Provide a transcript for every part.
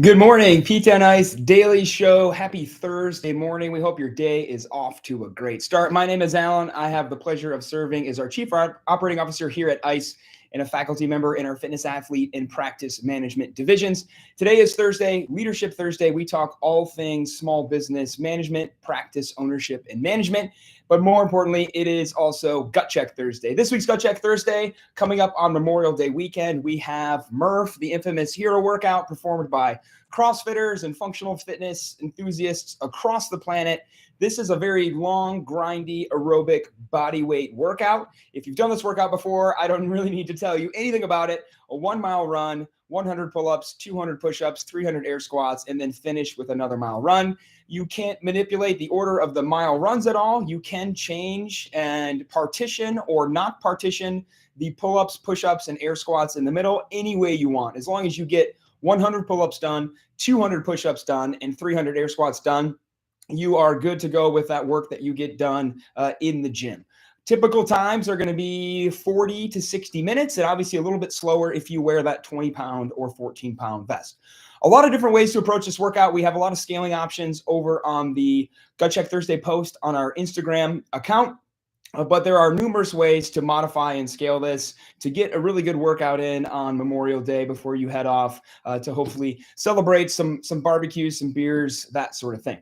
Good morning, Pete on Ice Daily Show. Happy Thursday morning. We hope your day is off to a great start. My name is Alan. I have the pleasure of serving as our Chief Operating Officer here at ICE and a faculty member in our fitness athlete and practice management divisions. Today is Thursday, Leadership Thursday. We talk all things small business management, practice, ownership, and management. But more importantly, it is also Gut Check Thursday. This week's Gut Check Thursday, coming up on Memorial Day weekend, we have Murph, the infamous hero workout performed by CrossFitters and functional fitness enthusiasts across the planet. This is a very long, grindy, aerobic body weight workout. If you've done this workout before, I don't really need to tell you anything about it. A 1 mile run, 100 pull-ups, 200 push-ups, 300 air squats, and then finish with another mile run. You can't manipulate the order of the mile runs at all. You can change and partition or not partition the pull-ups, push-ups, and air squats in the middle any way you want, as long as you get 100 pull-ups done, 200 push-ups done, and 300 air squats done. You are good to go with that work that you get done in the gym. Typical times are going to be 40 to 60 minutes, and obviously a little bit slower if you wear that 20-pound or 14-pound vest. A lot of different ways to approach this workout. We have a lot of scaling options over on the Gut Check Thursday post on our Instagram account. But there are numerous ways to modify and scale this to get a really good workout in on Memorial Day before you head off to hopefully celebrate some barbecues, some beers, that sort of thing.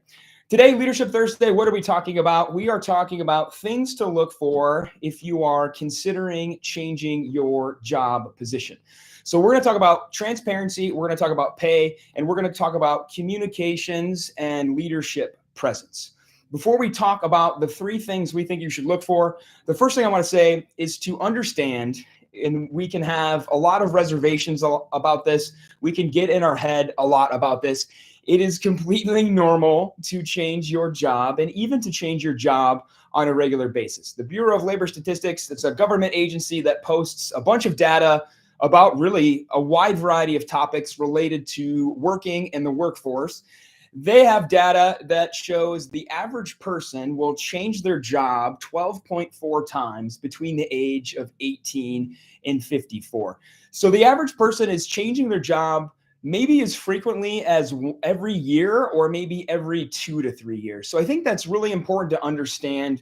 Today, Leadership Thursday, what are we talking about? We are talking about things to look for if you are considering changing your job position. So we're going to talk about transparency, we're going to talk about pay, and we're going to talk about communications and leadership presence. Before we talk about the three things we think you should look for, the first thing I want to say is to understand, and we can have a lot of reservations about this. We can get in our head a lot about this. It is completely normal to change your job and even to change your job on a regular basis. The Bureau of Labor Statistics, it's a government agency that posts a bunch of data about really a wide variety of topics related to working in the workforce. They have data that shows the average person will change their job 12.4 times between the age of 18 and 54. So the average person is changing their job maybe as frequently as every year or maybe every 2 to 3 years. So I think that's really important to understand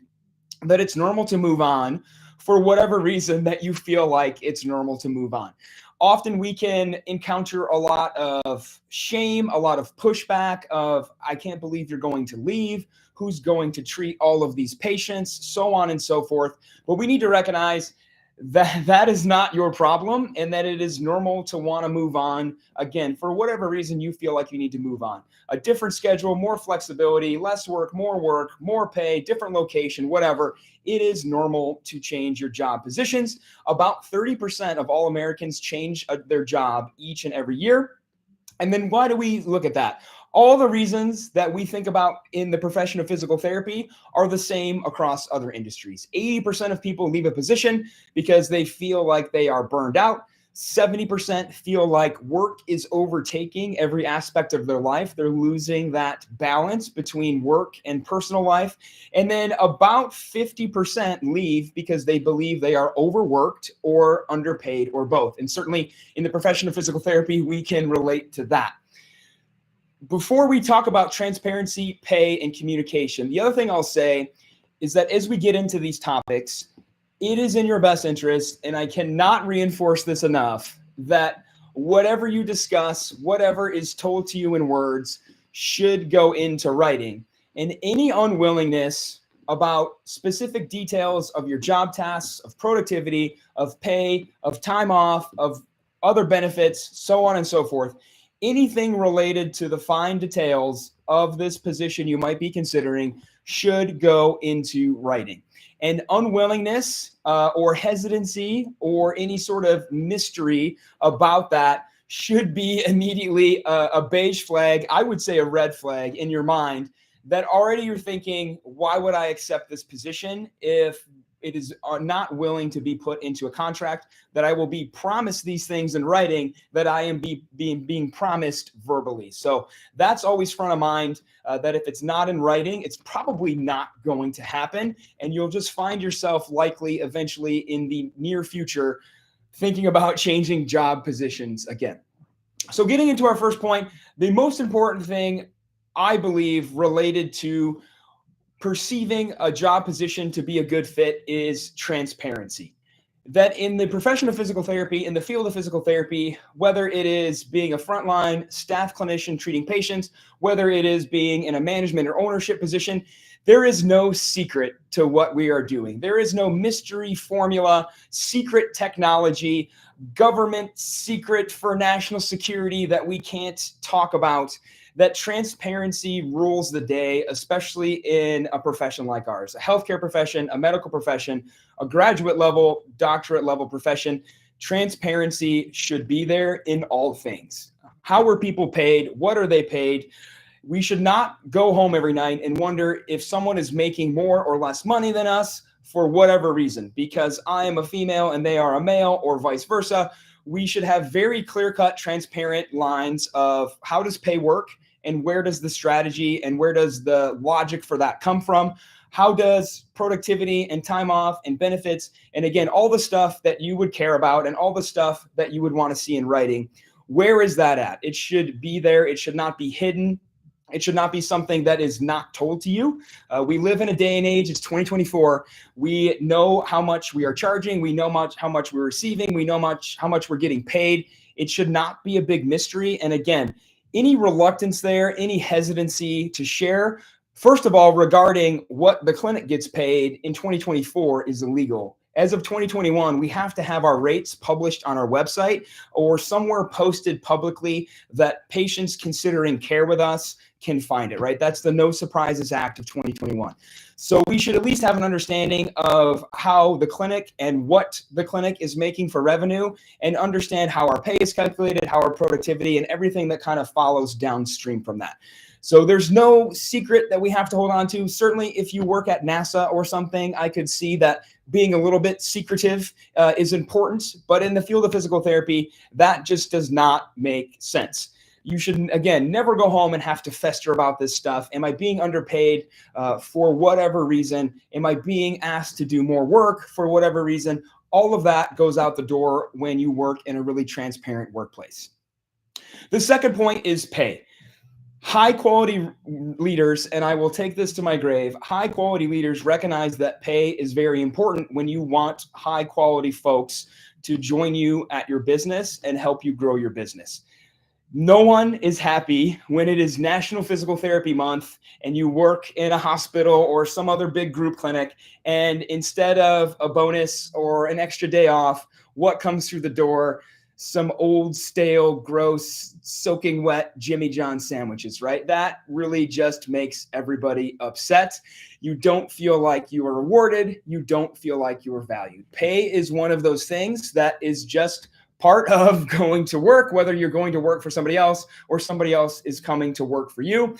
that it's normal to move on for whatever reason that you feel like it's normal to move on. Often we can encounter a lot of shame, a lot of pushback of, I can't believe you're going to leave, who's going to treat all of these patients, so on and so forth. But we need to recognize that that is not your problem and that it is normal to want to move on, again, for whatever reason you feel like you need to move on. A different schedule, more flexibility, less work, more pay, different location, whatever. It is normal to change your job positions. About 30% of all Americans change their job each and every year. And then why do we look at that? All the reasons that we think about in the profession of physical therapy are the same across other industries. 80% of people leave a position because they feel like they are burned out. 70% feel like work is overtaking every aspect of their life. They're losing that balance between work and personal life. And then about 50% leave because they believe they are overworked or underpaid or both. And certainly in the profession of physical therapy, we can relate to that. Before we talk about transparency, pay, and communication, the other thing I'll say is that as we get into these topics, it is in your best interest, and I cannot reinforce this enough, that whatever you discuss, whatever is told to you in words, should go into writing. And any unwillingness about specific details of your job tasks, of productivity, of pay, of time off, of other benefits, so on and so forth, anything related to the fine details of this position you might be considering should go into writing. And unwillingness or hesitancy or any sort of mystery about that should be immediately a beige flag, I would say a red flag in your mind, that already you're thinking, why would I accept this position if it is not willing to be put into a contract, that I will be promised these things in writing that I am being promised verbally. So that's always front of mind, that if it's not in writing, it's probably not going to happen. And you'll just find yourself likely eventually in the near future thinking about changing job positions again. So getting into our first point, The most important thing, I believe, related to perceiving a job position to be a good fit is transparency. That in the profession of physical therapy, in the field of physical therapy, whether it is being a frontline staff clinician treating patients, whether it is being in a management or ownership position, there is no secret to what we are doing. There is no mystery formula, secret technology, government secret for national security that we can't talk about. That transparency rules the day, especially in a profession like ours, a healthcare profession, a medical profession, a graduate level, doctorate level profession. Transparency should be there in all things. How are people paid? What are they paid? We should not go home every night and wonder if someone is making more or less money than us for whatever reason, because I am a female and they are a male, or vice versa. We should have very clear-cut, transparent lines of how does pay work and where does the strategy and where does the logic for that come from? How does productivity and time off and benefits, and again, all the stuff that you would care about and all the stuff that you would want to see in writing, where is that at? It should be there. It should not be hidden. It should not be something that is not told to you. We live in a day and age, it's 2024. We know how much we are charging. We know how much we're receiving. We know how much we're getting paid. It should not be a big mystery. And again, any reluctance there, any hesitancy to share, first of all, regarding what the clinic gets paid in 2024 is illegal. As of 2021, we have to have our rates published on our website or somewhere posted publicly that patients considering care with us can find it, right? That's the No Surprises Act of 2021. So we should at least have an understanding of how the clinic and what the clinic is making for revenue, and understand how our pay is calculated, how our productivity, and everything that kind of follows downstream from that. So there's no secret that we have to hold on to. Certainly, if you work at NASA or something, I could see that being a little bit secretive is important. But in the field of physical therapy, that just does not make sense. You should, again, never go home and have to fester about this stuff. Am I being underpaid for whatever reason? Am I being asked to do more work for whatever reason? All of that goes out the door when you work in a really transparent workplace. The second point is pay. High quality leaders, and I will take this to my grave, high quality leaders recognize that pay is very important when you want high quality folks to join you at your business and help you grow your business. No one is happy when it is National Physical Therapy Month and you work in a hospital or some other big group clinic, and instead of a bonus or an extra day off, what comes through the door? Some old, stale, gross, soaking wet Jimmy John sandwiches, right? That really just makes everybody upset. You don't feel like you are rewarded. You don't feel like you are valued. Pay is one of those things that is just part of going to work, whether you're going to work for somebody else or somebody else is coming to work for you.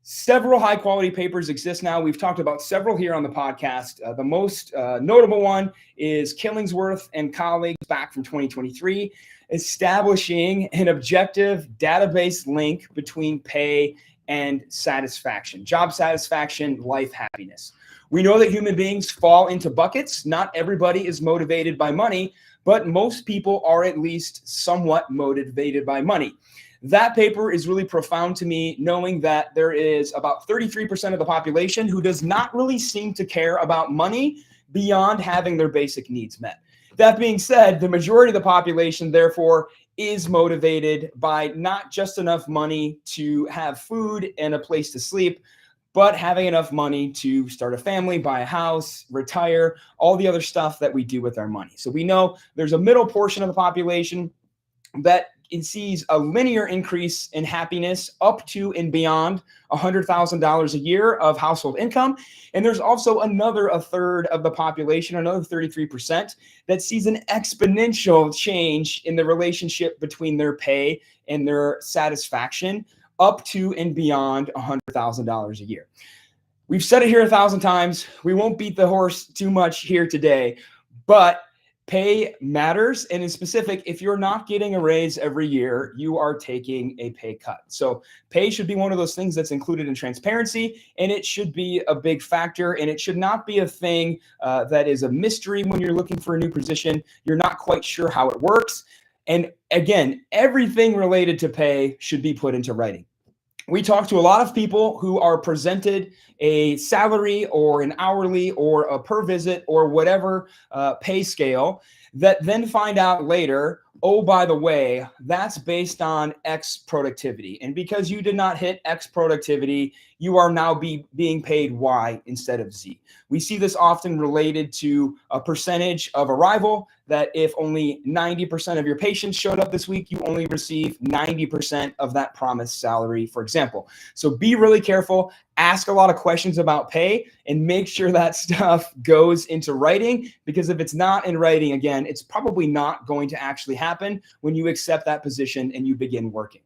Several high quality papers exist now. We've talked about several here on the podcast. The most notable one is Killingsworth and colleagues back from 2023, establishing an objective database link between pay and satisfaction, job satisfaction, life happiness. We know that human beings fall into buckets. Not everybody is motivated by money, but most people are at least somewhat motivated by money. That paper is really profound to me, knowing that there is about 33% of the population who does not really seem to care about money beyond having their basic needs met. That being said, the majority of the population, therefore, is motivated by not just enough money to have food and a place to sleep, but having enough money to start a family, buy a house, retire, all the other stuff that we do with our money. So we know there's a middle portion of the population that it sees a linear increase in happiness up to and beyond $100,000 a year of household income. And there's also a third of the population, another 33%, that sees an exponential change in the relationship between their pay and their satisfaction up to and beyond $100,000 a year. We've said it here 1,000 times. We won't beat the horse too much here today, but pay matters. And in specific, if you're not getting a raise every year, you are taking a pay cut. So pay should be one of those things that's included in transparency, and it should be a big factor. And it should not be a thing that is a mystery when you're looking for a new position. You're not quite sure how it works. And again, everything related to pay should be put into writing. We talk to a lot of people who are presented a salary or an hourly or a per visit or whatever pay scale that then find out later, oh, by the way, that's based on X productivity. And because you did not hit X productivity, you are now being paid Y instead of Z. We see this often related to a percentage of arrival, that if only 90% of your patients showed up this week, you only receive 90% of that promised salary, for example. So be really careful, ask a lot of questions about pay, and make sure that stuff goes into writing, because if it's not in writing, again, it's probably not going to actually happen when you accept that position and you begin working.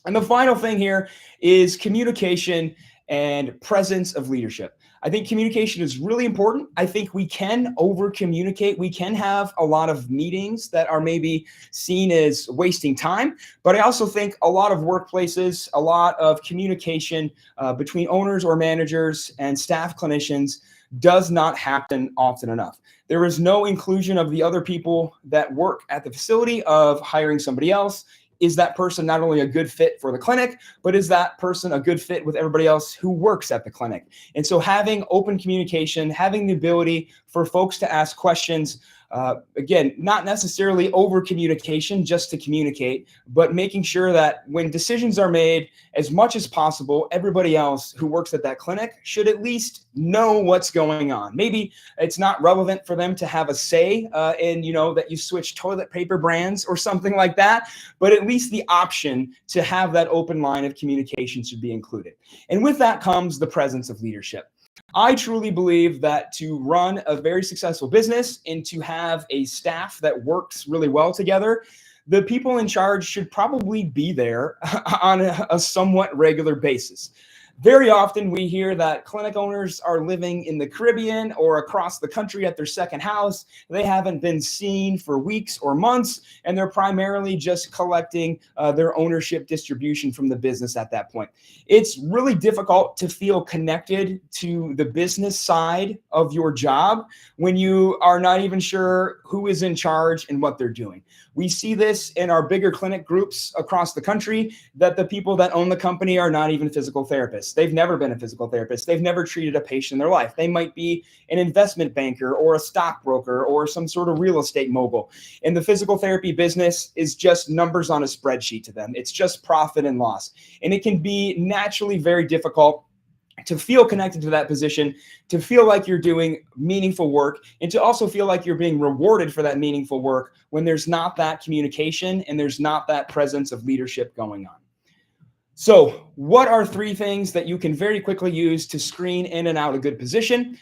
And the final thing here is communication and presence of leadership. I think communication is really important. I think we can over communicate. We can have a lot of meetings that are maybe seen as wasting time. But I also think a lot of workplaces, a lot of communication between owners or managers and staff clinicians does not happen often enough. There is no inclusion of the other people that work at the facility, of hiring somebody else. Is that person not only a good fit for the clinic, but is that person a good fit with everybody else who works at the clinic? And so having open communication, having the ability for folks to ask questions, again, not necessarily over communication just to communicate, but making sure that when decisions are made, as much as possible, everybody else who works at that clinic should at least know what's going on. Maybe it's not relevant for them to have a say in, that you switch toilet paper brands or something like that, but at least the option to have that open line of communication should be included. And with that comes the presence of leadership. I truly believe that to run a very successful business and to have a staff that works really well together, the people in charge should probably be there on a somewhat regular basis. Very often we hear that clinic owners are living in the Caribbean or across the country at their second house. They haven't been seen for weeks or months, and they're primarily just collecting their ownership distribution from the business at that point. It's really difficult to feel connected to the business side of your job when you are not even sure who is in charge and what they're doing. We see this in our bigger clinic groups across the country, that the people that own the company are not even physical therapists. They've never been a physical therapist. They've never treated a patient in their life. They might be an investment banker or a stockbroker or some sort of real estate mogul. And the physical therapy business is just numbers on a spreadsheet to them. It's just profit and loss. And it can be naturally very difficult to feel connected to that position, to feel like you're doing meaningful work, and to also feel like you're being rewarded for that meaningful work when there's not that communication and there's not that presence of leadership going on. So what are 3 things that you can very quickly use to screen in and out a good position?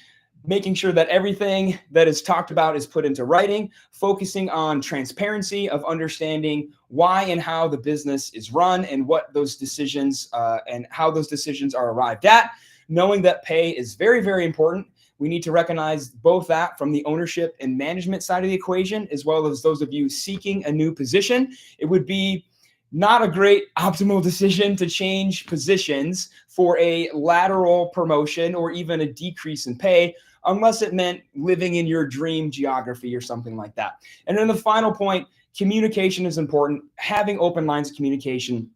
Making sure that everything that is talked about is put into writing, focusing on transparency of understanding why and how the business is run and what those decisions and how those decisions are arrived at, knowing that pay is very, very important. We need to recognize both that from the ownership and management side of the equation, as well as those of you seeking a new position. It would be not a great optimal decision to change positions for a lateral promotion or even a decrease in pay, unless it meant living in your dream geography or something like that. And then the final point, communication is important. Having open lines of communication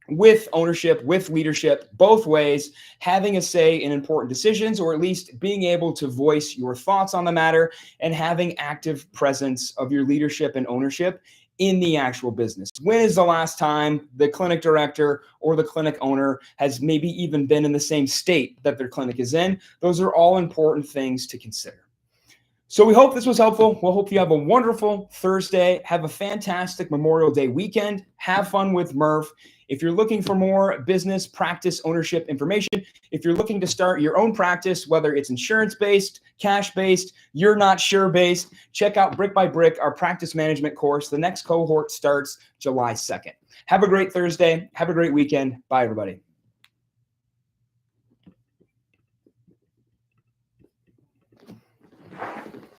with ownership, with leadership, both ways, having a say in important decisions, or at least being able to voice your thoughts on the matter, and having active presence of your leadership and ownership in the actual business. When is the last time the clinic director or the clinic owner has maybe even been in the same state that their clinic is in? Those are all important things to consider. So we hope this was helpful. We'll hope you have a wonderful Thursday. Have a fantastic Memorial Day weekend. Have fun with Murph. If you're looking for more business practice ownership information, if you're looking to start your own practice, whether it's insurance-based, cash-based, you're not sure-based, check out Brick by Brick, our practice management course. The next cohort starts July 2nd. Have a great Thursday. Have a great weekend. Bye, everybody.